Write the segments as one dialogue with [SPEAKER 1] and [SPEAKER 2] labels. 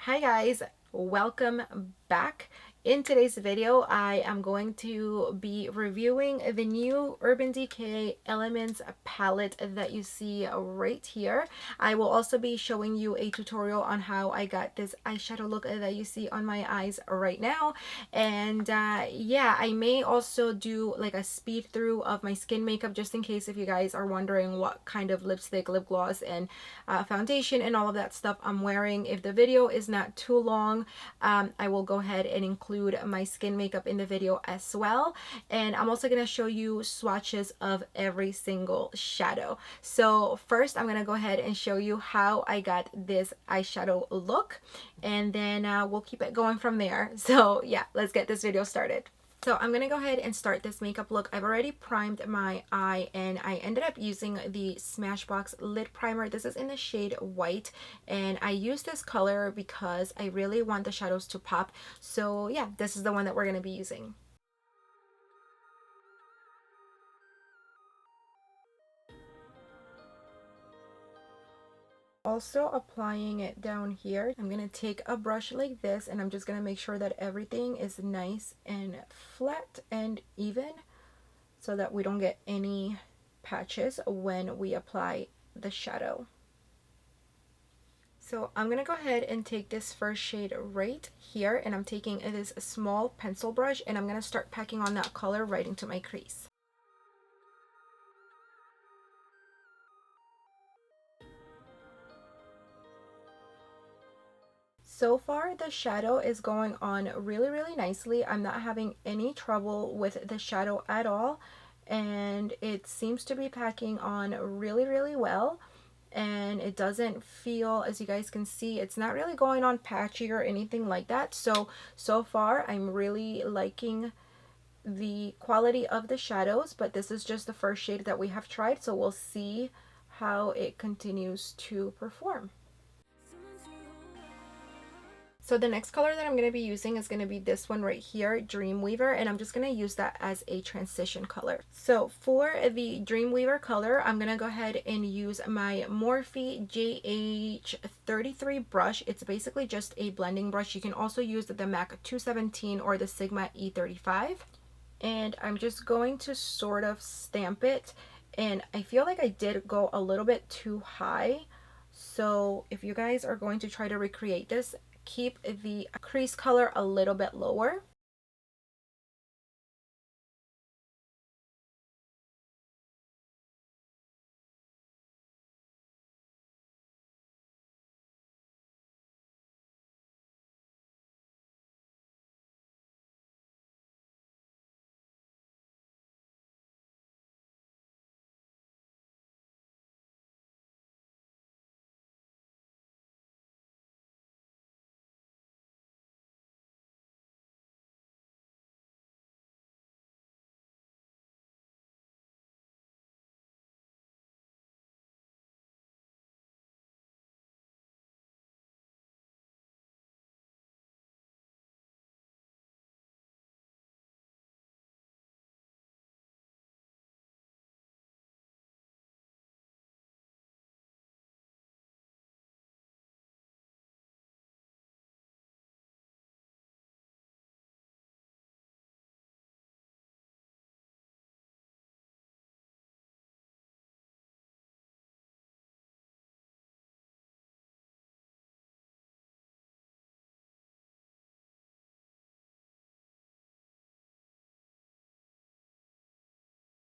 [SPEAKER 1] Hi guys, welcome back. In today's video, I am going to be reviewing the new Urban Decay Elements palette that you see right here. I will also be showing you a tutorial on how I got this eyeshadow look that you see on my eyes right now. And yeah, I may also do like a speed through of my skin makeup just in case if you guys are wondering what kind of lipstick, lip gloss, and foundation and all of that stuff I'm wearing. If the video is not too long, I will go ahead and include my skin makeup in the video as well. And I'm also going to show you swatches of every single shadow. So first I'm going to go ahead and show you how I got this eyeshadow look, and then we'll keep it going from there. So yeah, let's get this video started. So I'm going to go ahead and start this makeup look. I've already primed my eye and I ended up using the Smashbox lid primer. This is in the shade white, and I use this color because I really want the shadows to pop. So yeah, this is the one that we're going to be using. Also applying it down here, I'm going to take a brush like this and I'm just going to make sure that everything is nice and flat and even so that we don't get any patches when we apply the shadow. So I'm going to go ahead and take this first shade right here, and I'm taking this small pencil brush and I'm going to start packing on that color right into my crease. So far the shadow is going on really nicely. I'm not having any trouble with the shadow at all, and it seems to be packing on really well. And it doesn't feel, as you guys can see, it's not really going on patchy or anything like that. So far I'm really liking the quality of the shadows, but this is just the first shade that we have tried, so we'll see how it continues to perform. So the next color that I'm going to be using is going to be this one right here, Dreamweaver, and I'm just going to use that as a transition color. So for the Dreamweaver color, I'm going to go ahead and use my Morphe JH33 brush. It's basically just a blending brush. You can also use the MAC 217 or the Sigma E35. And I'm just going to sort of stamp it, and I feel like I did go a little bit too high. So if you guys are going to try to recreate this, keep the crease color a little bit lower.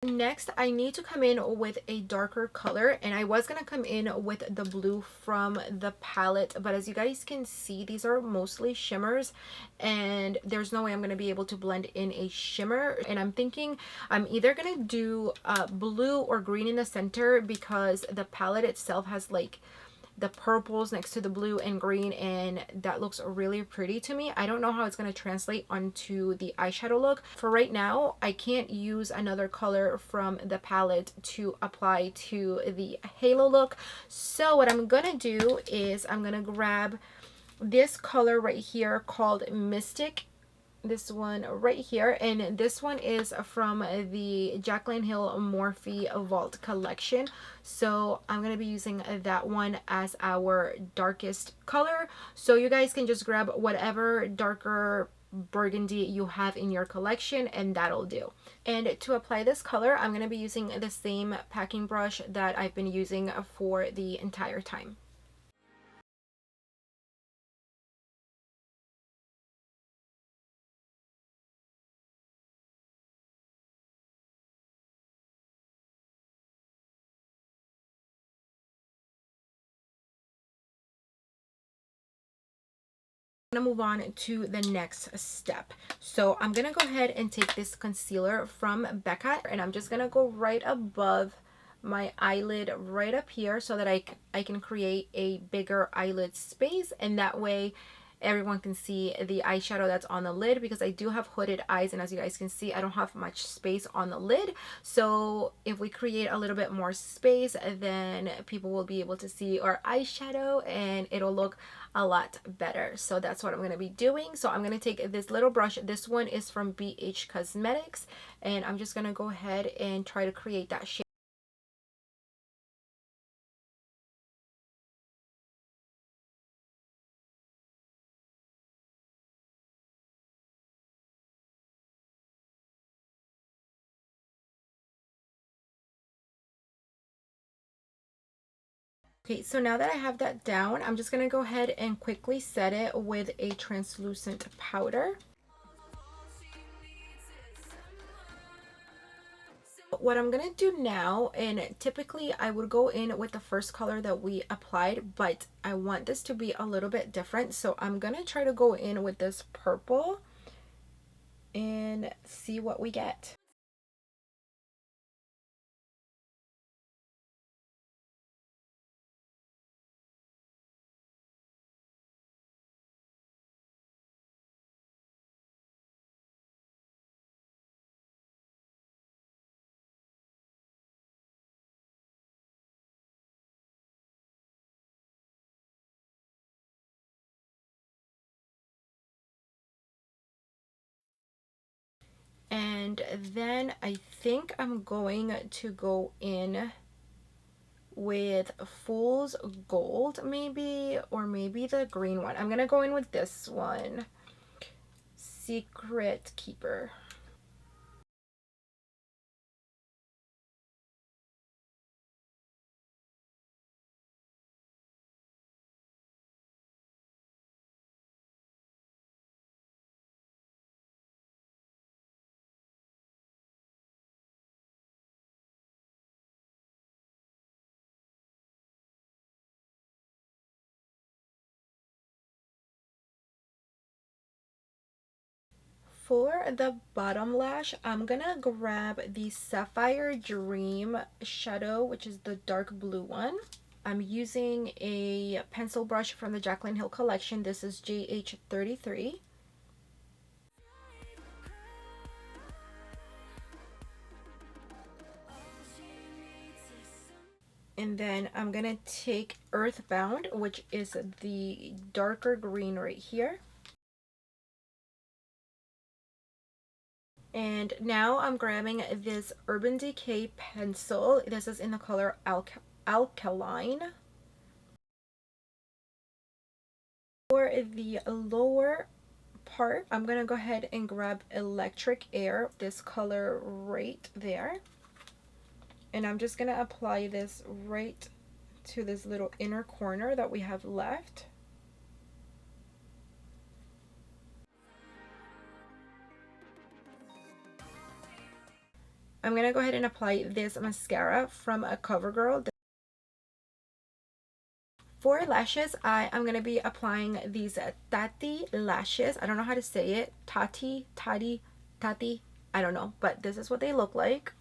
[SPEAKER 1] Next, I need to come in with a darker color, and I was going to come in with the blue from the palette, but as you guys can see, these are mostly shimmers and there's no way I'm going to be able to blend in a shimmer. And I'm thinking I'm either going to do blue or green in the center, because the palette itself has like the purples next to the blue and green, and that looks really pretty to me. I don't know how it's going to translate onto the eyeshadow look. For right now, I can't use another color from the palette to apply to the halo look. So what I'm going to do is I'm going to grab this color right here called Mystic this one right here, and this one is from the Jaclyn Hill Morphe Vault collection. So I'm going to be using that one as our darkest color. So you guys can just grab whatever darker burgundy you have in your collection and that'll do. And to apply this color, I'm going to be using the same packing brush that I've been using for the entire time. Gonna move on to the next step. So I'm gonna go ahead and take this concealer from Becca, and I'm just gonna go right above my eyelid right up here so that I can create a bigger eyelid space, and that way everyone can see the eyeshadow that's on the lid, because I do have hooded eyes, and as you guys can see, I don't have much space on the lid. So if we create a little bit more space, then people will be able to see our eyeshadow and it'll look a lot better. So that's what I'm going to be doing. So I'm going to take this little brush. This one is from BH Cosmetics, and I'm just going to go ahead and try to create that shape. Okay, so now that I have that down, I'm just going to go ahead and quickly set it with a translucent powder. What I'm going to do now, and typically I would go in with the first color that we applied, but I want this to be a little bit different. So I'm going to try to go in with this purple and see what we get. And then I think I'm going to go in with Fool's Gold, maybe, or maybe the green one. I'm gonna go in with this one, Secret Keeper. For the bottom lash, I'm gonna grab the Sapphire Dream shadow, which is the dark blue one. I'm using a pencil brush from the Jaclyn Hill collection. This is JH33. And then I'm gonna take Earthbound, which is the darker green right here. And now I'm grabbing this Urban Decay pencil. This is in the color Alkaline. For the lower part, I'm gonna go ahead and grab Electric Air, this color right there. And I'm just gonna apply this right to this little inner corner that we have left. I'm gonna go ahead and apply this mascara from a CoverGirl. For lashes, I'm going to be applying these Tati lashes. I don't know how to say it. Tati, Tati. I don't know, but this is what they look like.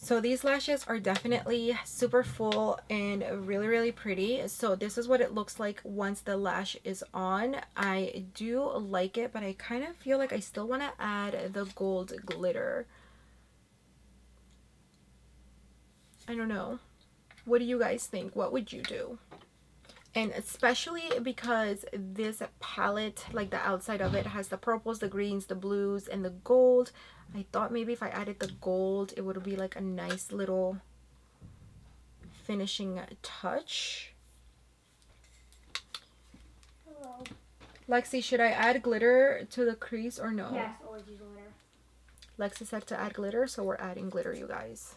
[SPEAKER 1] So these lashes are definitely super full and really, really pretty. So this is what it looks like once the lash is on. I do like it, but I kind of feel like I still want to add the gold glitter. I don't know. What do you guys think? What would you do? And especially because this palette, like the outside of it has the purples, the greens, the blues, and the gold. I thought maybe if I added the gold, it would be like a nice little finishing touch.
[SPEAKER 2] Hello.
[SPEAKER 1] Lexi, should I add glitter to the crease or no?
[SPEAKER 2] Yes, always use glitter.
[SPEAKER 1] Lexi said to add glitter, so we're adding glitter, you guys.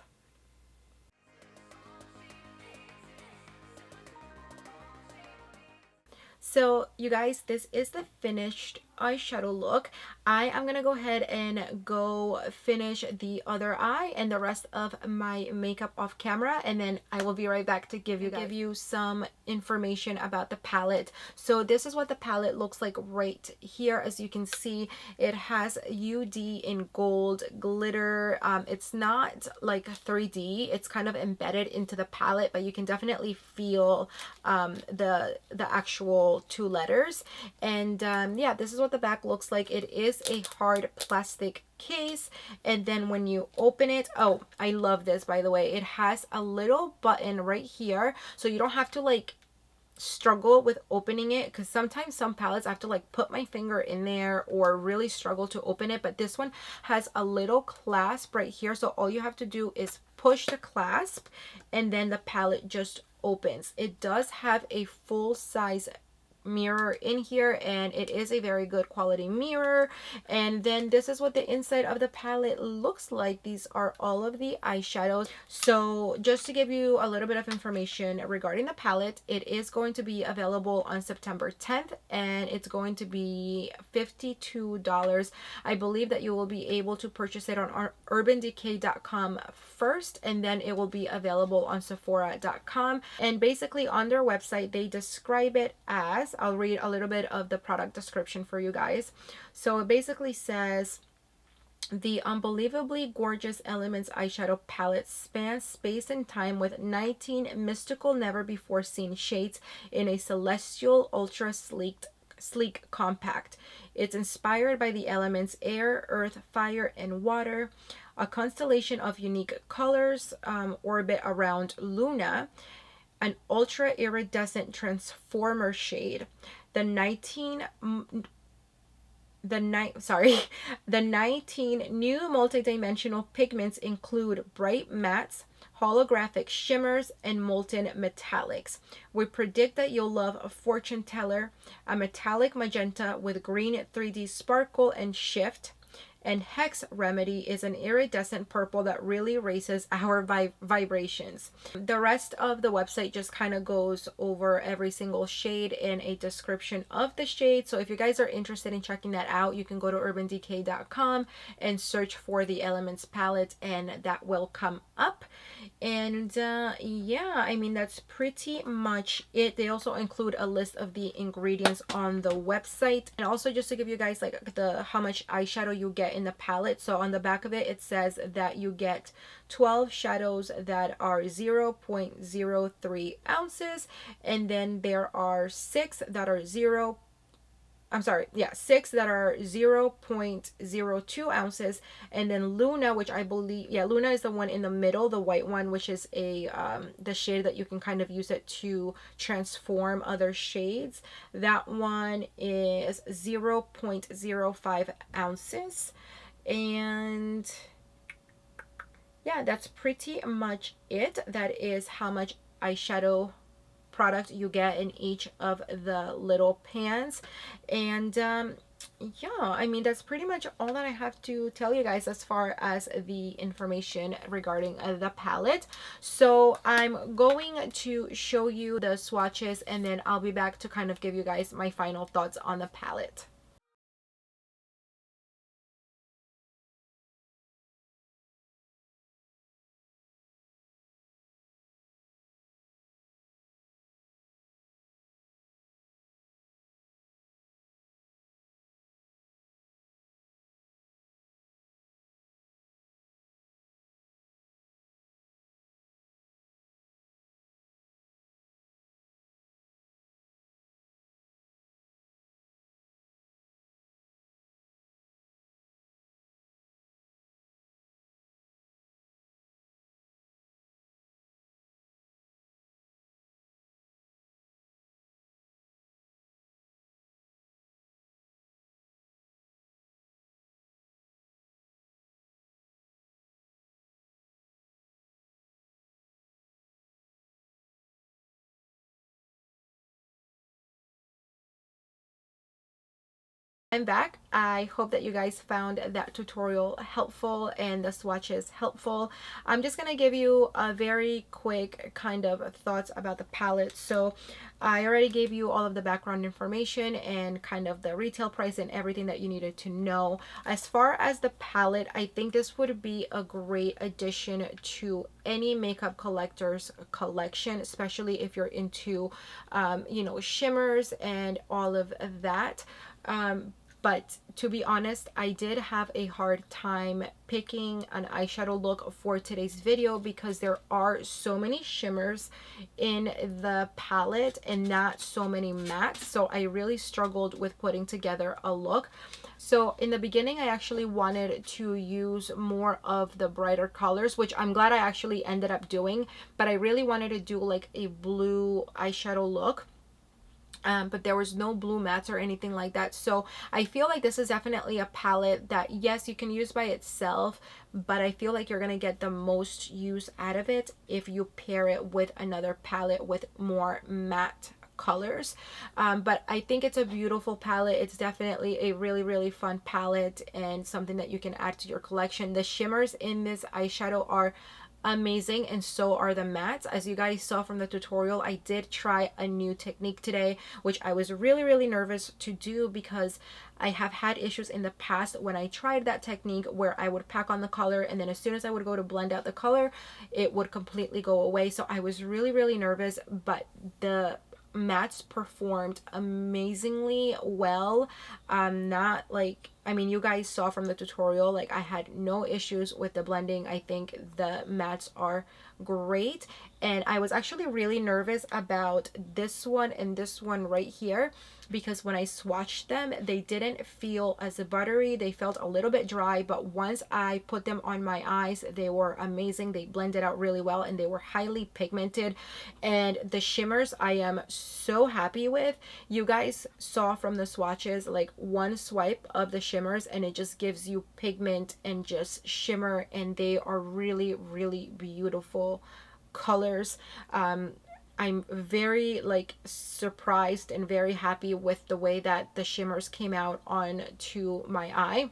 [SPEAKER 1] So you guys, this is the finished eyeshadow look. I am gonna go ahead and go finish the other eye and the rest of my makeup off camera, and then I will be right back to give you some information about the palette. So this is what the palette looks like right here. As you can see, it has UD in gold glitter. It's not like 3D, it's kind of embedded into the palette, but you can definitely feel the actual two letters. And yeah, this is what the back looks like. It is a hard plastic case, and then when you open it, oh, I love this, by the way, it has a little button right here, so you don't have to like struggle with opening it, because sometimes some palettes I have to like put my finger in there or really struggle to open it, but this one has a little clasp right here, so all you have to do is push the clasp and then the palette just opens. It does have a full size mirror in here, and it is a very good quality mirror. And then this is what the inside of the palette looks like. These are all of the eyeshadows. So just to give you a little bit of information regarding the palette, it is going to be available on September 10th, and it's going to be $52. I believe that you will be able to purchase it on our urbandecay.com first, and then it will be available on sephora.com. And basically on their website they describe it as, I'll read a little bit of the product description for you guys. So it basically says, the unbelievably gorgeous Elements eyeshadow palette spans space and time with 19 mystical, never before seen shades in a celestial, ultra sleek compact. It's inspired by the elements air, earth, fire, and water. A constellation of unique colors orbit around Luna, an ultra iridescent transformer shade. The 19 the 19 new multidimensional pigments include bright mattes, holographic shimmers, and molten metallics. We predict that you'll love a fortune teller, a metallic magenta with green 3D sparkle and shift, and Hex Remedy is an iridescent purple that really raises our vibrations. The rest of the website just kind of goes over every single shade and a description of the shade. So if you guys are interested in checking that out, you can go to urbandecay.com and search for the Elements palette, and that will come up. And yeah, I mean, that's pretty much it. They also include a list of the ingredients on the website, and also just to give you guys like the how much eyeshadow you get in the palette. So on the back of it, it says that you get 12 shadows that are 0.03 ounces, and then there are 6 that are 6 that are 0.02 ounces, and then Luna, which I believe, yeah, Luna is the one in the middle, the white one, which is a the shade that you can kind of use it to transform other shades. That one is 0.05 ounces. And yeah, that's pretty much it. That is how much eyeshadow product you get in each of the little pans. And yeah, I mean, that's pretty much all that I have to tell you guys as far as the information regarding the palette. So I'm going to show you the swatches, and then I'll be back to kind of give you guys my final thoughts on the palette. I'm back. I hope that you guys found that tutorial helpful and the swatches helpful. I'm just going to give you a very quick kind of thoughts about the palette. So I already gave you all of the background information and kind of the retail price and everything that you needed to know. As far as the palette, I think this would be a great addition to any makeup collector's collection, especially if you're into, you know, shimmers and all of that. But to be honest, I did have a hard time picking an eyeshadow look for today's video because there are so many shimmers in the palette and not so many mattes. So I really struggled with putting together a look. So in the beginning, I actually wanted to use more of the brighter colors, which I'm glad I actually ended up doing. But I really wanted to do like a blue eyeshadow look. But there was no blue mattes or anything like that. So I feel like this is definitely a palette that, yes, you can use by itself, but I feel like you're going to get the most use out of it if you pair it with another palette with more matte colors. But I think it's a beautiful palette. It's definitely a really fun palette and something that you can add to your collection. The shimmers in this eyeshadow are amazing, and so are the mattes. As you guys saw from the tutorial, I did try a new technique today, which I was really nervous to do because I have had issues in the past when I tried that technique where I would pack on the color and then as soon as I would go to blend out the color, it would completely go away. So I was really nervous, but the mattes performed amazingly well. Not like, I mean, you guys saw from the tutorial, like I had no issues with the blending. I think the mattes are great, and I was actually really nervous about this one and this one right here because when I swatched them, they didn't feel as buttery. They felt a little bit dry, but once I put them on my eyes, they were amazing. They blended out really well and they were highly pigmented. And the shimmers I am so happy with. You guys saw from the swatches, like one swipe of the shimmers and it just gives you pigment and just shimmer, and they are really beautiful colors. I'm very like surprised and very happy with the way that the shimmers came out on to my eye.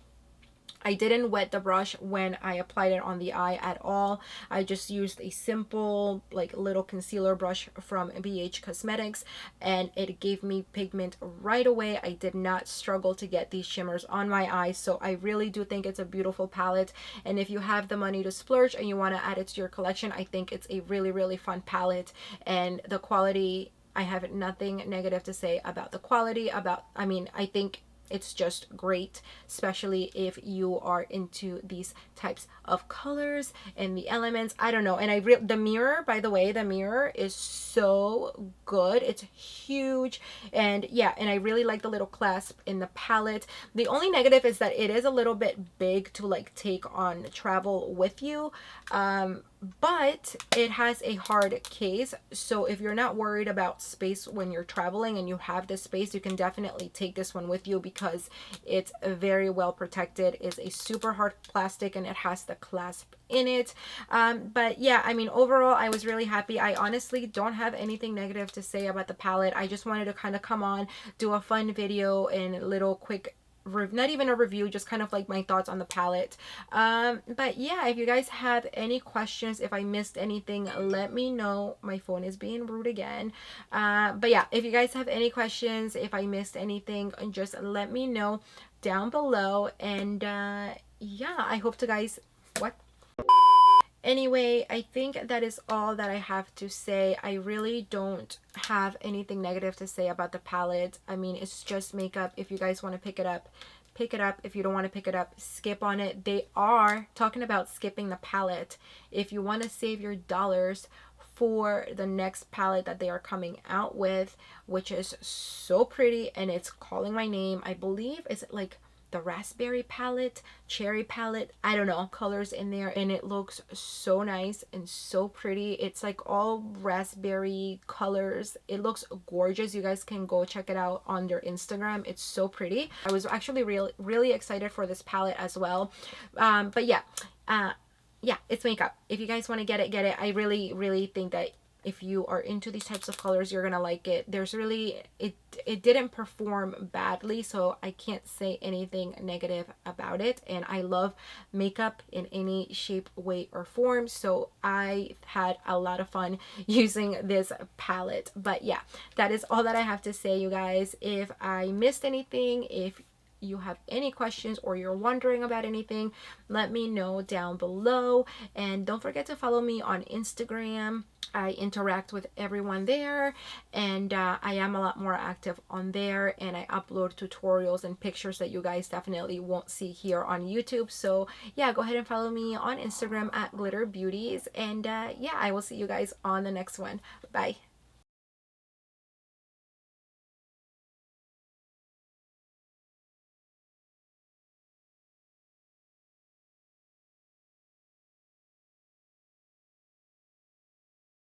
[SPEAKER 1] I didn't wet the brush when I applied it on the eye at all. I just used a simple like little concealer brush from BH Cosmetics and it gave me pigment right away. I did not struggle to get these shimmers on my eyes. So I really do think it's a beautiful palette, and if you have the money to splurge and you want to add it to your collection, I think it's a really fun palette. And the quality, I have nothing negative to say about the quality. I mean, I think it's just great, especially if you are into these types of colors and the elements. I don't know. And the mirror, by the way, the mirror is so good. It's huge. And yeah, and I really like the little clasp in the palette. The only negative is that it is a little bit big to like take on travel with you. But it has a hard case, so if you're not worried about space when you're traveling and you have this space, you can definitely take this one with you because it's very well protected. It's a super hard plastic and it has the clasp in it. But yeah, I mean, overall I was really happy. I honestly don't have anything negative to say about the palette. I just wanted to kind of come on, do a fun video and a little quick, not even a review, just kind of like my thoughts on the palette. But yeah, if you guys have any questions, if I missed anything, let me know. My phone is being rude again. But yeah, if you guys have any questions, if I missed anything, just let me know down below. And yeah, I hope to guys, what? Anyway, I think that is all that I have to say. I really don't have anything negative to say about the palette. I mean, it's just makeup. If you guys want to pick it up, pick it up. If you don't want to pick it up, skip on it. They are talking about skipping the palette. If you want to save your dollars for the next palette that they are coming out with, which is so pretty and it's calling my name. I believe, is it like the raspberry palette, cherry palette, I don't know, colors in there, and it looks so nice and so pretty. It's like all raspberry colors. It looks gorgeous. You guys can go check it out on their Instagram. It's so pretty. I was actually really excited for this palette as well. But yeah, yeah, it's makeup. If you guys want to get it, get it. I really think that if you are into these types of colors, you're gonna like it. There's really, it didn't perform badly, so I can't say anything negative about it. And I love makeup in any shape, way, or form, so I had a lot of fun using this palette. But yeah, that is all that I have to say, you guys. If I missed anything, if you have any questions or you're wondering about anything, let me know down below. And don't forget to follow me on Instagram. I interact with everyone there, and I am a lot more active on there, and I upload tutorials and pictures that you guys definitely won't see here on YouTube. So yeah, go ahead and follow me on Instagram at GlitterBeauties, and yeah, I will see you guys on the next one. Bye.